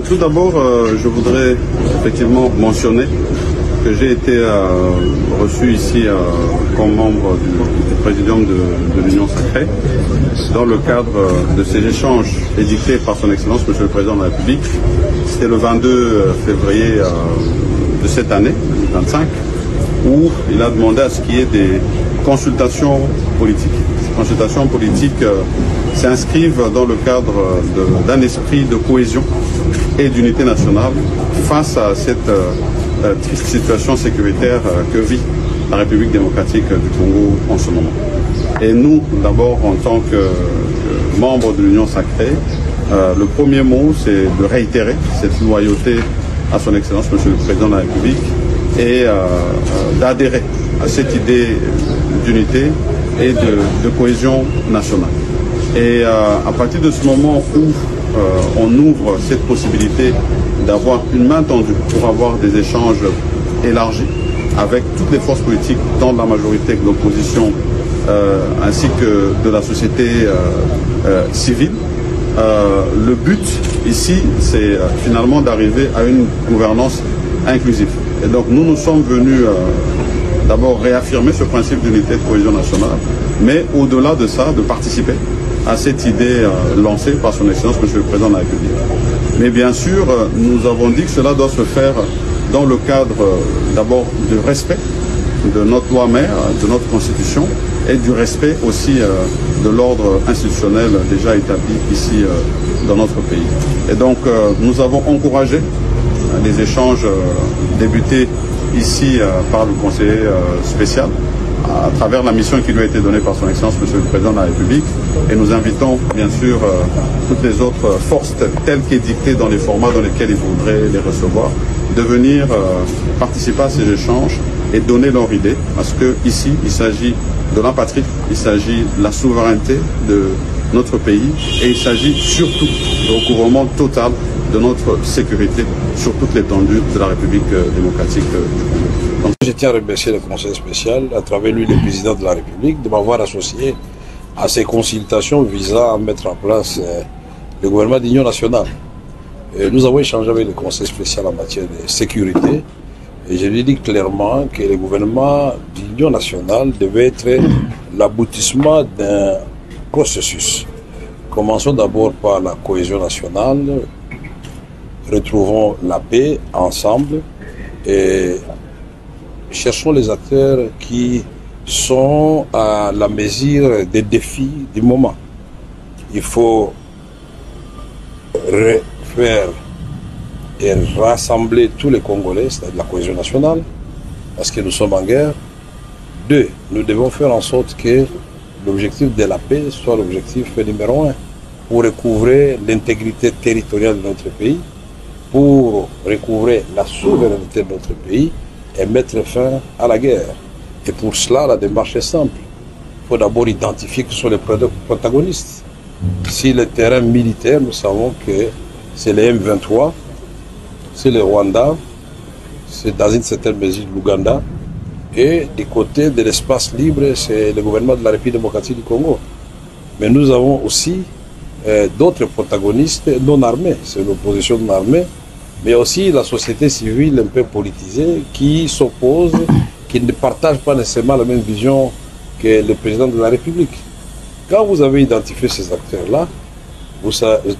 Tout d'abord, je voudrais effectivement mentionner que j'ai été reçu ici comme membre du Présidium de l'Union Sacrée dans le cadre de ces échanges édictés par son Excellence Monsieur le Président de la République. C'était le 22 février de cette année, 2025, où il a demandé à ce qu'il y ait des consultations politiques. Ces consultations politiques s'inscrivent dans le cadre d'un esprit de cohésion et d'unité nationale face à cette triste situation sécuritaire que vit la République démocratique du Congo en ce moment. Et nous, d'abord, en tant que membres de l'Union Sacrée, le premier mot, c'est de réitérer cette loyauté à son Excellence, Monsieur le Président de la République, et d'adhérer à cette idée d'unité et de cohésion nationale. Et à partir de ce moment où on ouvre cette possibilité d'avoir une main tendue pour avoir des échanges élargis avec toutes les forces politiques, tant de la majorité que de l'opposition, ainsi que de la société civile. Le but ici, c'est finalement d'arriver à une gouvernance inclusive. Et donc nous sommes venus d'abord réaffirmer ce principe d'unité et de cohésion nationale, mais au-delà de ça, de participer à cette idée lancée par son Excellence Monsieur le Président de la République. Mais bien sûr, nous avons dit que cela doit se faire dans le cadre d'abord du respect de notre loi mère, de notre constitution, et du respect aussi de l'ordre institutionnel déjà établi ici dans notre pays. Et donc nous avons encouragé les échanges débutés ici par le conseiller spécial à travers la mission qui lui a été donnée par son Excellence Monsieur le Président de la République, et nous invitons bien sûr toutes les autres forces telles qu'édictées dans les formats dans lesquels ils voudraient les recevoir, de venir participer à ces échanges et donner leur idée, parce que ici il s'agit de la patrie, il s'agit de la souveraineté de notre pays, et il s'agit surtout du recouvrement total de notre sécurité sur toute l'étendue de la République démocratique du Congo. Donc, je tiens à remercier le Conseil spécial, à travers lui le Président de la République, de m'avoir associé à ces consultations visant à mettre en place le gouvernement d'union nationale. Et nous avons échangé avec le Conseil spécial en matière de sécurité, et je lui ai dit clairement que le gouvernement d'union nationale devait être l'aboutissement d'un processus. Commençons d'abord par la cohésion nationale, retrouvons la paix ensemble et cherchons les acteurs qui sont à la mesure des défis du moment. Il faut refaire et rassembler tous les Congolais, c'est-à-dire la cohésion nationale, parce que nous sommes en guerre. 2, nous devons faire en sorte que l'objectif de la paix soit l'objectif numéro 1 pour recouvrer l'intégrité territoriale de notre pays, pour recouvrer la souveraineté de notre pays et mettre fin à la guerre. Et pour cela, la démarche est simple. Il faut d'abord identifier qui sont les protagonistes. Si le terrain militaire, nous savons que c'est les M23, c'est le Rwanda, c'est dans une certaine mesure l'Ouganda, et du côté de l'espace libre, c'est le gouvernement de la République démocratique du Congo. Mais nous avons aussi d'autres protagonistes non armés, c'est l'opposition non armée, mais aussi la société civile un peu politisée qui s'oppose, qui ne partage pas nécessairement la même vision que le président de la République. Quand vous avez identifié ces acteurs-là, vous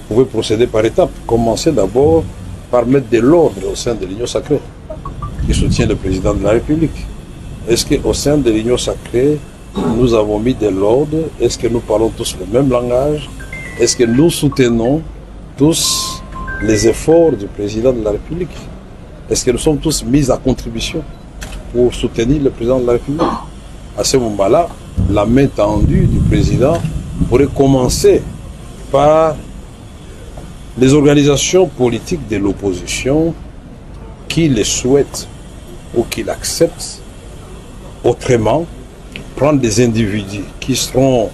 pouvez procéder par étapes. Commencez d'abord par mettre de l'ordre au sein de l'Union Sacrée, qui soutient le président de la République. Est-ce qu'au sein de l'Union Sacrée, nous avons mis de l'ordre? Est-ce que nous parlons tous le même langage? Est-ce que nous soutenons tous les efforts du président de la République? Est-ce que nous sommes tous mis à contribution pour soutenir le président de la République? À ce moment-là, la main tendue du président pourrait commencer par les organisations politiques de l'opposition qui le souhaitent ou qui l'acceptent. Autrement, prendre des individus qui seront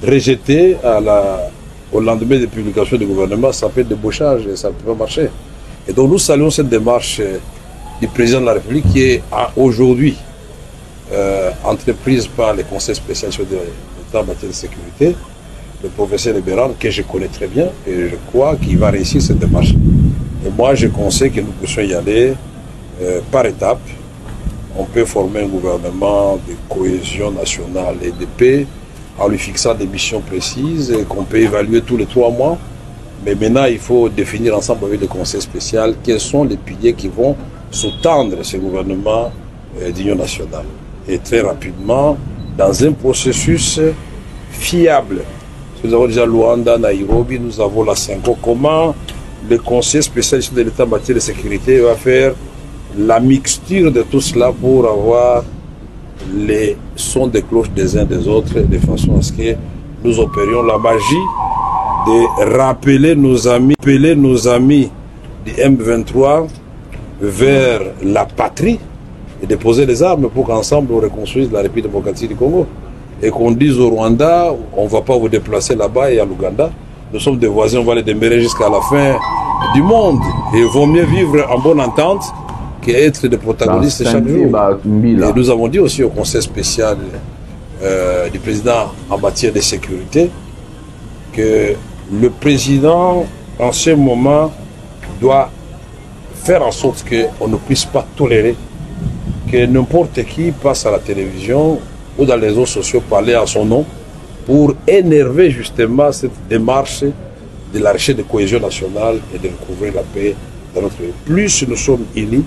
rejetés au lendemain des publications du gouvernement, ça fait débauchage et ça ne peut pas marcher. Et donc nous saluons cette démarche du président de la République qui est aujourd'hui entreprise par les conseils spéciaux de l'État en matière de sécurité. le professeur Libéral, que je connais très bien, et je crois qu'il va réussir cette démarche. Et moi, je conseille que nous puissions y aller par étapes. On peut former un gouvernement de cohésion nationale et de paix en lui fixant des missions précises qu'on peut évaluer tous les 3 mois. Mais maintenant, il faut définir ensemble avec le Conseil spécial quels sont les piliers qui vont sous-tendre ce gouvernement d'union nationale. Et très rapidement, dans un processus fiable. Nous avons déjà Luanda, Nairobi, nous avons la Cinco. Comment le Conseil spécial de l'État en matière de sécurité va faire la mixture de tout cela pour avoir les sons de cloche des uns des autres, de façon à ce que nous opérions la magie de rappeler nos amis du M23 vers la patrie et de poser les armes pour qu'ensemble on reconstruise la République démocratique du Congo. Et qu'on dise au Rwanda, on ne va pas vous déplacer là-bas, et à l'Ouganda, nous sommes des voisins, on va les demeurer jusqu'à la fin du monde. Et il vaut mieux vivre en bonne entente qu'être des protagonistes chaque jour. Et nous avons dit aussi au Conseil spécial du président en matière de sécurité que le président, en ce moment, doit faire en sorte qu'on ne puisse pas tolérer que n'importe qui passe à la télévision ou dans les réseaux sociaux parler à son nom pour énerver justement cette démarche de la recherche de cohésion nationale et de recouvrir la paix dans notre pays. Plus nous sommes unis,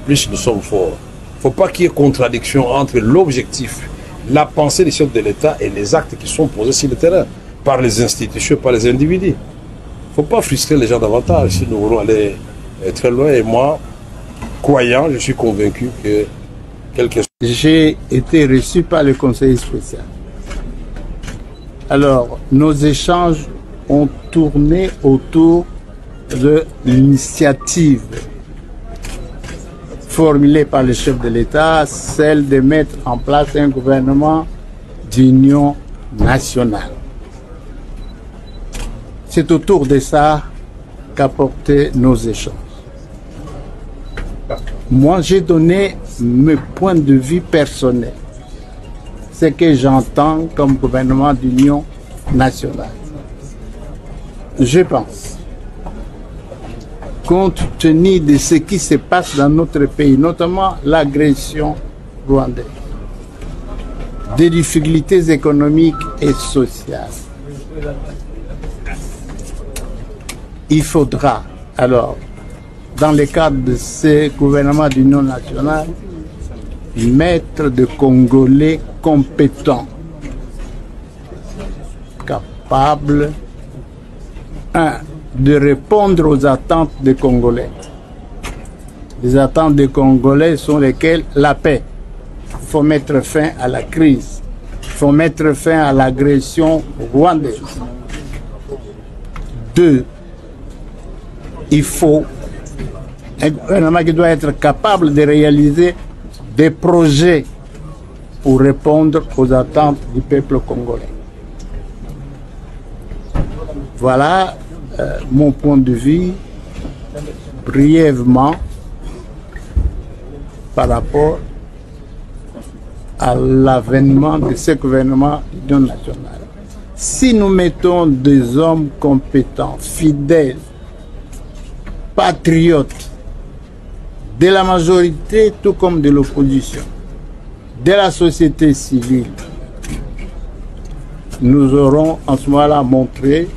plus nous sommes forts. Il ne faut pas qu'il y ait contradiction entre l'objectif, la pensée des chefs de l'État et les actes qui sont posés sur le terrain par les institutions, par les individus. Il ne faut pas frustrer les gens davantage si nous voulons aller très loin. Et moi, croyant, je suis convaincu que j'ai été reçu par le conseil spécial. Alors, nos échanges ont tourné autour de l'initiative formulée par le chef de l'État, celle de mettre en place un gouvernement d'union nationale. C'est autour de ça qu'apportaient nos échanges. Moi, j'ai donné mes points de vue personnels, ce que j'entends comme gouvernement d'union nationale. Je pense, compte tenu de ce qui se passe dans notre pays, notamment l'agression rwandaise, des difficultés économiques et sociales, il faudra alors, dans le cadre de ce gouvernement d'union nationale, mettre des Congolais compétents, capables, de répondre aux attentes des Congolais. Les attentes des Congolais sont lesquelles? La paix. Il faut mettre fin à la crise. Il faut mettre fin à l'agression rwandaise. 2. Il faut un gouvernement qui doit être capable de réaliser des projets pour répondre aux attentes du peuple congolais. Voilà mon point de vue brièvement par rapport à l'avènement de ce gouvernement d'union nationale. Si nous mettons des hommes compétents, fidèles, patriotes, de la majorité tout comme de l'opposition, de la société civile, nous aurons en ce moment-là montré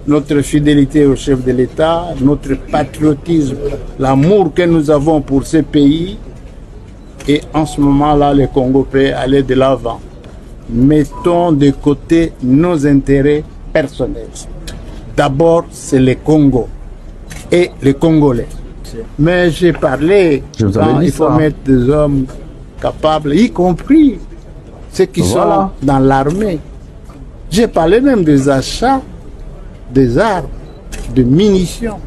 notre fidélité au chef de l'État, notre patriotisme, l'amour que nous avons pour ce pays. Et en ce moment-là, le Congo peut aller de l'avant. Mettons de côté nos intérêts personnels. D'abord, c'est le Congo et les Congolais. Mais j'ai parlé, il faut mettre des hommes capables, y compris ceux qui sont dans l'armée. J'ai parlé même des achats des armes, de munitions,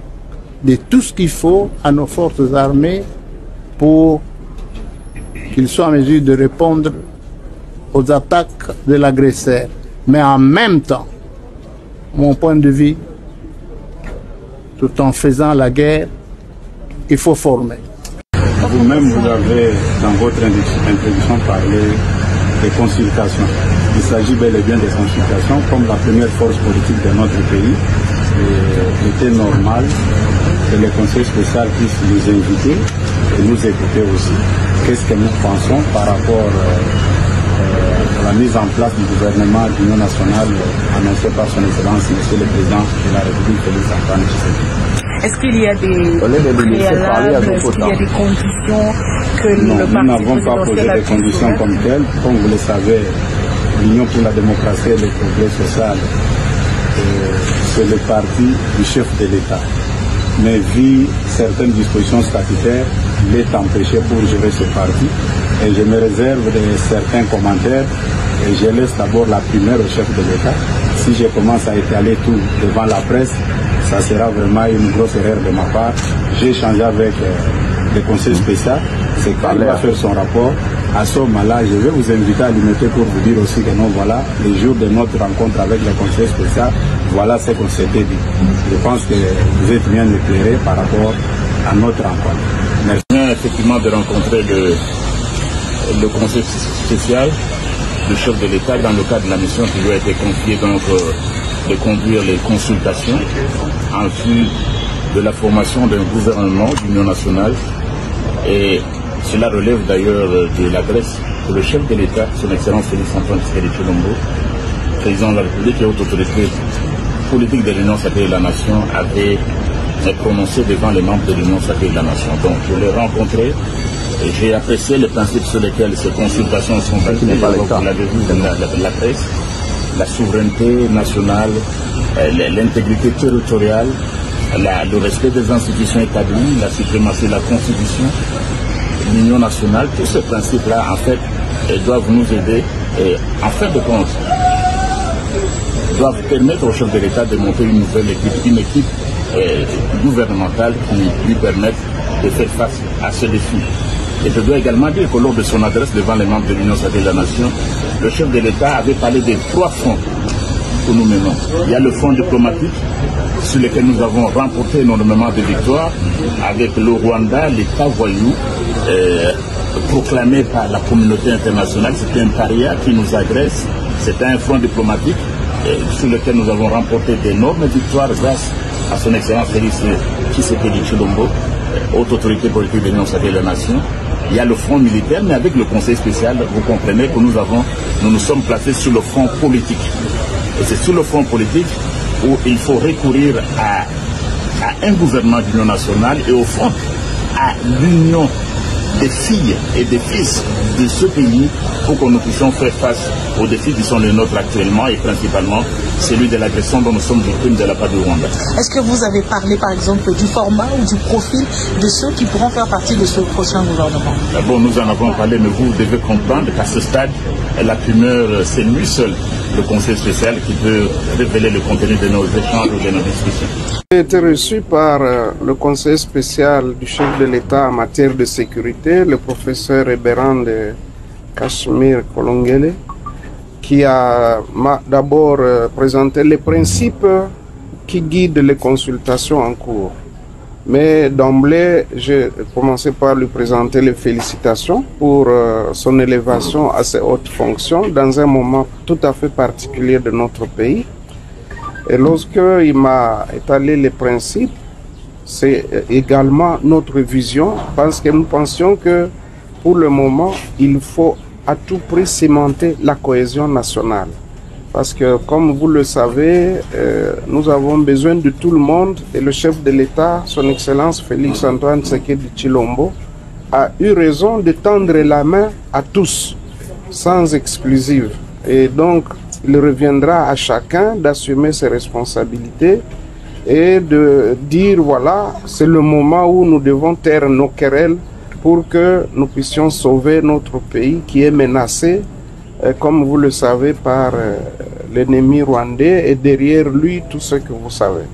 de tout ce qu'il faut à nos forces armées pour qu'ils soient en mesure de répondre aux attaques de l'agresseur. Mais en même temps, mon point de vue, tout en faisant la guerre, il faut former. Vous-même, vous avez, dans votre introduction, parlé des consultations. Il s'agit bel et bien des consultations comme la première force politique de notre pays. Il était normal que le conseil spécial puisse nous inviter et nous écouter aussi. Qu'est-ce que nous pensons par rapport à la mise en place du gouvernement d'union nationale annoncé par son Excellence, Monsieur le Président de la République, Félix Antoine Tshisekedi. Est-ce qu'il y a des préalables, est-ce qu'il y a des conditions que non, le nous n'avons pas posé des conditions comme telles. Comme vous le savez, l'Union pour la démocratie et le progrès social, c'est le parti du chef de l'État. Mais vu certaines dispositions statutaires, il est empêché pour gérer ce parti. Et je me réserve de certains commentaires et je laisse d'abord la primeur au chef de l'État. Si je commence à étaler tout devant la presse, ça sera vraiment une grosse erreur de ma part. J'ai échangé avec le conseil spécial, c'est quand il va faire son rapport. À ce moment-là, je vais vous inviter à limiter pour vous dire aussi que non, voilà, les jours de notre rencontre avec le conseil spécial, voilà ce qu'on s'était dit. Je pense que vous êtes bien éclairés par rapport à notre rencontre. Merci. Effectivement de rencontrer le conseil spécial, le chef de l'État dans le cadre de la mission qui lui a été confiée donc de conduire les consultations en vue de la formation d'un gouvernement d'union nationale. Et cela relève d'ailleurs de l'adresse que le chef de l'État, son Excellence Félix Antoine Tshisekedi, président de la République et haute autorité politique de l'Union sacrée de la Nation, avait prononcé devant les membres de l'Union sacrée de la Nation. Donc je l'ai rencontré et j'ai apprécié les principes sur lesquels ces consultations sont basées. Vous l'avez vu dans la presse, la souveraineté nationale, l'intégrité territoriale, le respect des institutions établies, la suprématie de la Constitution, l'union nationale, tous ces principes-là, en fait, doivent nous aider et, en fin de compte, doivent permettre au chef de l'État de monter une nouvelle équipe, une équipe gouvernementale qui lui permette de faire face à ce défi. Et je dois également dire que lors de son adresse devant les membres de l'Union sacrée de la Nation, le chef de l'État avait parlé des 3 fronts que nous menons. Il y a le front diplomatique, sur lequel nous avons remporté énormément de victoires, avec le Rwanda, l'État voyou, proclamé par la communauté internationale. C'était un paria qui nous agresse. C'était un front diplomatique sur lequel nous avons remporté d'énormes victoires grâce à son Excellence Félix Tshisekedi Tshilombo, haute autorité politique de l'Union sacrée de la Nation. Il y a le front militaire, mais avec le conseil spécial, vous comprenez que nous nous sommes placés sur le front politique. Et c'est sur le front politique où il faut recourir à un gouvernement d'union nationale et au fond à l'union des filles et des fils de ce pays pour que nous puissions faire face aux défis qui sont les nôtres actuellement et principalement celui de l'agression dont nous sommes victimes de la part du Rwanda. Est-ce que vous avez parlé par exemple du format ou du profil de ceux qui pourront faire partie de ce prochain gouvernement? D'abord nous en avons parlé, mais vous devez comprendre qu'à ce stade, la primeur, c'est lui seul, le conseil spécial, qui peut révéler le contenu de nos échanges ou de nos discussions. J'ai été reçu par le conseil spécial du chef de l'État en matière de sécurité, le professeur Eberand Cachemire Kolongele, qui m'a d'abord présenté les principes qui guident les consultations en cours. Mais d'emblée, j'ai commencé par lui présenter les félicitations pour son élévation à ses hautes fonctions dans un moment tout à fait particulier de notre pays. Et lorsqu'il m'a étalé les principes, c'est également notre vision, parce que nous pensions que pour le moment, il faut à tout prix cimenter la cohésion nationale. Parce que, comme vous le savez, nous avons besoin de tout le monde et le chef de l'État, son Excellence Félix Antoine Tshisekedi Tshilombo, a eu raison de tendre la main à tous, sans exclusive. Et donc, il reviendra à chacun d'assumer ses responsabilités et de dire, voilà, c'est le moment où nous devons taire nos querelles pour que nous puissions sauver notre pays qui est menacé, comme vous le savez, par l'ennemi rwandais et derrière lui tout ce que vous savez.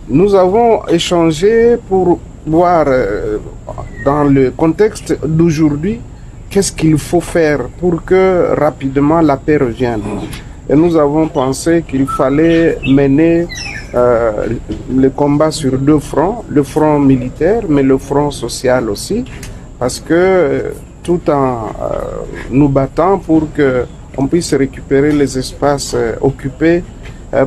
Nous avons échangé pour voir dans le contexte d'aujourd'hui qu'est-ce qu'il faut faire pour que rapidement la paix revienne. Et nous avons pensé qu'il fallait mener le combat sur 2 fronts, le front militaire mais le front social aussi, parce que tout en nous battant pour que on puisse récupérer les espaces occupés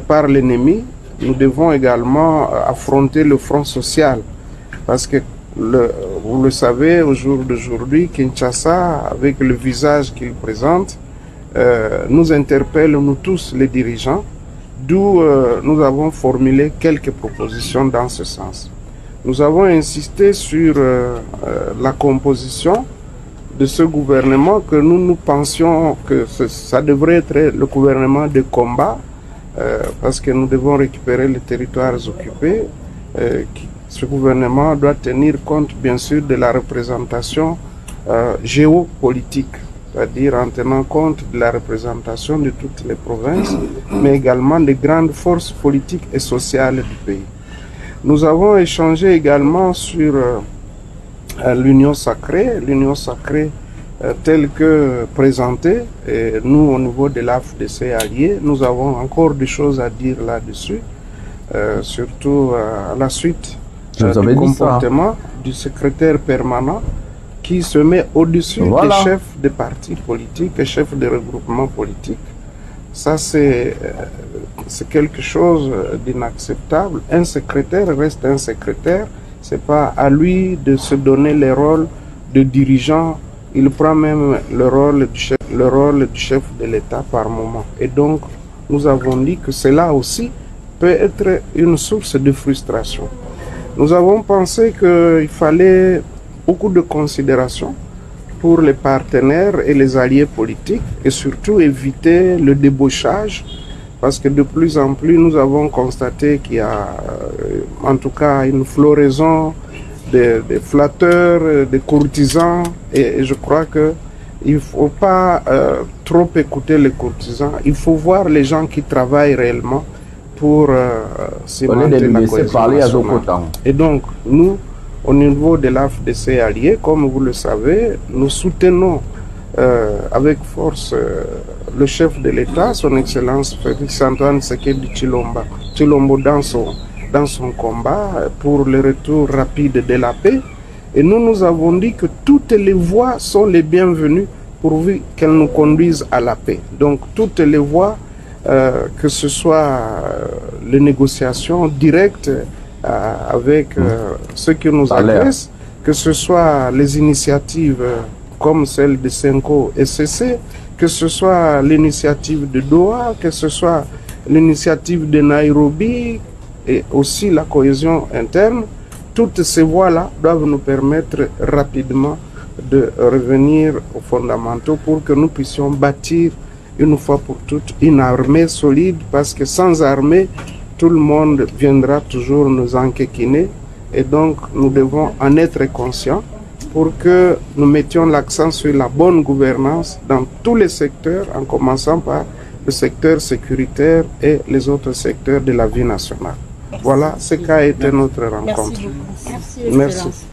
par l'ennemi, nous devons également affronter le front social. Parce que, vous le savez, au jour d'aujourd'hui, Kinshasa, avec le visage qu'il présente, nous interpelle, nous tous les dirigeants, d'où nous avons formulé quelques propositions dans ce sens. Nous avons insisté sur la composition de ce gouvernement que nous pensions que ça devrait être le gouvernement de combat, parce que nous devons récupérer les territoires occupés. Ce gouvernement doit tenir compte bien sûr de la représentation géopolitique, c'est-à-dire en tenant compte de la représentation de toutes les provinces, mais également des grandes forces politiques et sociales du pays. Nous avons échangé également sur l'union sacrée telle que présentée. Et nous, au niveau de l'AFDC allié, nous avons encore des choses à dire là-dessus, surtout à la suite du comportement du secrétaire permanent qui se met au-dessus des chefs de partis politiques et chefs de regroupements politiques. Ça, c'est quelque chose d'inacceptable. Un secrétaire reste un secrétaire. C'est pas à lui de se donner le rôle de dirigeant. Il prend même le rôle du chef de l'État par moment. Et donc, nous avons dit que cela aussi peut être une source de frustration. Nous avons pensé qu'il fallait beaucoup de considération pour les partenaires et les alliés politiques et surtout éviter le débauchage, parce que de plus en plus nous avons constaté qu'il y a en tout cas une floraison des flatteurs, des courtisans, et je crois que il ne faut pas trop écouter les courtisans, il faut voir les gens qui travaillent réellement pour cimenter la cohésion nationale. Et donc nous, au niveau de l'AFDC allié, comme vous le savez, nous soutenons avec force le chef de l'État, son Excellence Félix Antoine Tshisekedi Tshilombo dans son combat pour le retour rapide de la paix. Et nous avons dit que toutes les voies sont les bienvenues pourvu qu'elles nous conduisent à la paix. Donc toutes les voies, que ce soit les négociations directes avec ceux qui nous agressent, que ce soit les initiatives comme celle de Senko et CC, que ce soit l'initiative de Doha, que ce soit l'initiative de Nairobi et aussi la cohésion interne, toutes ces voies-là doivent nous permettre rapidement de revenir aux fondamentaux pour que nous puissions bâtir une fois pour toutes une armée solide, parce que sans armée, tout le monde viendra toujours nous enquiquiner, et donc nous devons en être conscients pour que nous mettions l'accent sur la bonne gouvernance dans tous les secteurs, en commençant par le secteur sécuritaire et les autres secteurs de la vie nationale. Voilà ce qu'a été notre rencontre. Merci.